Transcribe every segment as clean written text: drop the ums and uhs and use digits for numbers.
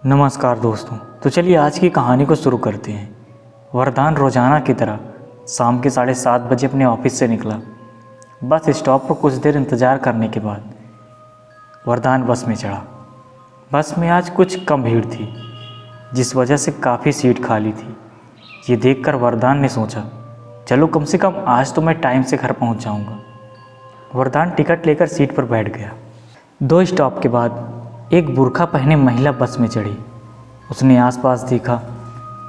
नमस्कार दोस्तों। तो चलिए आज की कहानी को शुरू करते हैं। वरदान रोजाना की तरह शाम के 7:30 बजे अपने ऑफिस से निकला। बस स्टॉप पर कुछ देर इंतज़ार करने के बाद वरदान बस में चढ़ा। बस में आज कुछ कम भीड़ थी, जिस वजह से काफ़ी सीट खाली थी। ये देखकर वरदान ने सोचा, चलो कम से कम आज तो मैं टाइम से घर पहुंच जाऊंगा। वरदान टिकट लेकर सीट पर बैठ गया। 2 स्टॉप के बाद एक बुर्का पहने महिला बस में चढ़ी। उसने आसपास देखा,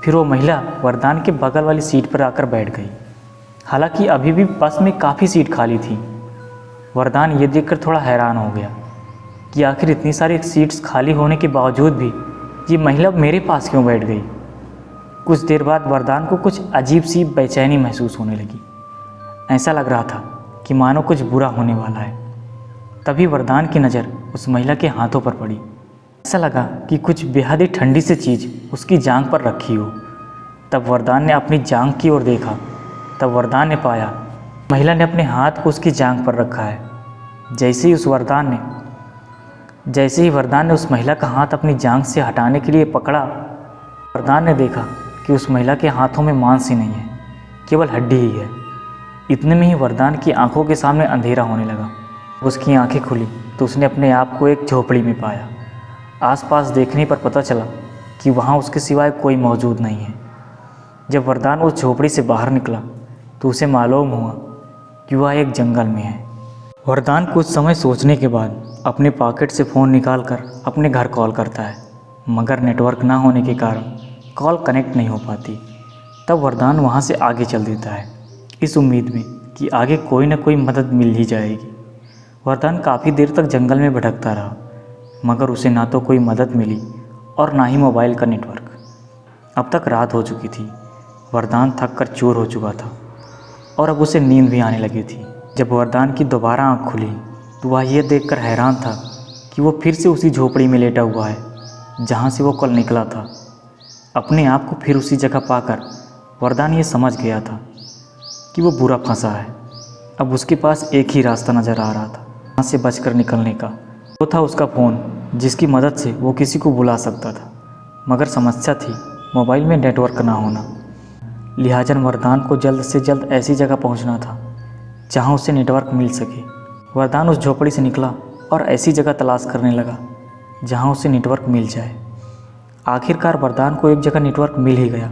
फिर वो महिला वरदान के बगल वाली सीट पर आकर बैठ गई। हालांकि अभी भी बस में काफ़ी सीट खाली थी। वरदान ये देखकर थोड़ा हैरान हो गया कि आखिर इतनी सारी सीट्स खाली होने के बावजूद भी ये महिला मेरे पास क्यों बैठ गई। कुछ देर बाद वरदान को कुछ अजीब सी बेचैनी महसूस होने लगी। ऐसा लग रहा था कि मानो कुछ बुरा होने वाला है। तभी वरदान की नज़र उस महिला के हाथों पर पड़ी। ऐसा लगा कि कुछ बेहद ही ठंडी सी चीज़ उसकी जांघ पर रखी हो। तब वरदान ने अपनी जांघ की ओर देखा। तब वरदान ने पाया महिला ने अपने हाथ को उसकी जांघ पर रखा है। जैसे ही वरदान ने उस महिला का हाथ अपनी जांघ से हटाने के लिए पकड़ा, वरदान ने देखा कि उस महिला के हाथों में मांस ही नहीं है, केवल हड्डी ही है। इतने में ही वरदान की आंखों के सामने अंधेरा होने लगा। उसकी आंखें खुली तो उसने अपने आप को एक झोपड़ी में पाया। आसपास देखने पर पता चला कि वहाँ उसके सिवाय कोई मौजूद नहीं है। जब वरदान उस झोपड़ी से बाहर निकला तो उसे मालूम हुआ कि वह एक जंगल में है। वरदान कुछ समय सोचने के बाद अपने पॉकेट से फ़ोन निकालकर अपने घर कॉल करता है, मगर नेटवर्क ना होने के कारण कॉल कनेक्ट नहीं हो पाती। तब वरदान वहाँ से आगे चल देता है, इस उम्मीद में कि आगे कोई न कोई मदद मिल ही जाएगी। वरदान काफ़ी देर तक जंगल में भटकता रहा, मगर उसे ना तो कोई मदद मिली और ना ही मोबाइल का नेटवर्क। अब तक रात हो चुकी थी। वरदान थक कर चूर हो चुका था और अब उसे नींद भी आने लगी थी। जब वरदान की दोबारा आँख खुली तो वह यह देखकर हैरान था कि वो फिर से उसी झोपड़ी में लेटा हुआ है जहाँ से वो कल निकला था। अपने आप को फिर उसी जगह पाकर वरदान ये समझ गया था कि वो बुरा फंसा है। अब उसके पास एक ही रास्ता नज़र आ रहा था वहाँ से बचकर निकलने का। वो था उसका फ़ोन, जिसकी मदद से वो किसी को बुला सकता था। मगर समस्या थी मोबाइल में नेटवर्क ना होना। लिहाजा वरदान को जल्द से जल्द ऐसी जगह पहुँचना था जहाँ उसे नेटवर्क मिल सके। वरदान उस झोपड़ी से निकला और ऐसी जगह तलाश करने लगा जहाँ उसे नेटवर्क मिल जाए। आखिरकार वरदान को एक जगह नेटवर्क मिल ही गया।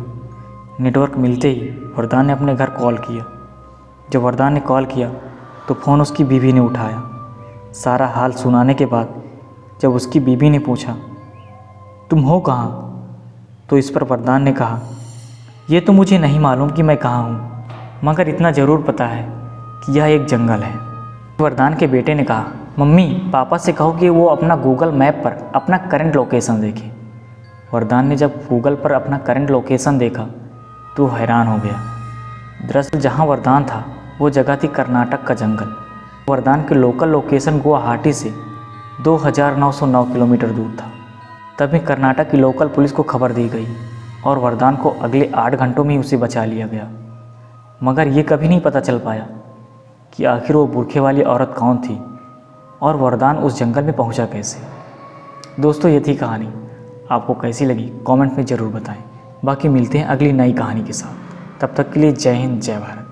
नेटवर्क मिलते ही वरदान ने अपने घर कॉल किया। जब वरदान ने कॉल किया तो फ़ोन उसकी बीवी ने उठाया। सारा हाल सुनाने के बाद जब उसकी बीवी ने पूछा, तुम हो कहाँ, तो इस पर वरदान ने कहा, ये तो मुझे नहीं मालूम कि मैं कहाँ हूँ, मगर इतना ज़रूर पता है कि यह एक जंगल है। वरदान के बेटे ने कहा, मम्मी पापा से कहो कि वो अपना गूगल मैप पर अपना करंट लोकेशन देखें। वरदान ने जब गूगल पर अपना करंट लोकेशन देखा तो हैरान हो गया। दरअसल जहाँ वरदान था वो जगह थी कर्नाटक का जंगल। वरदान के लोकल लोकेशन गुवाहाटी से 2909 किलोमीटर दूर था। तभी कर्नाटक की लोकल पुलिस को खबर दी गई और वरदान को अगले 8 घंटों में ही उसे बचा लिया गया। मगर ये कभी नहीं पता चल पाया कि आखिर वो बुरखे वाली औरत कौन थी और वरदान उस जंगल में पहुंचा कैसे। दोस्तों ये थी कहानी। आपको कैसी लगी कमेंट में ज़रूर बताएं। बाकी मिलते हैं अगली नई कहानी के साथ। तब तक के लिए जय हिंद, जय भारत।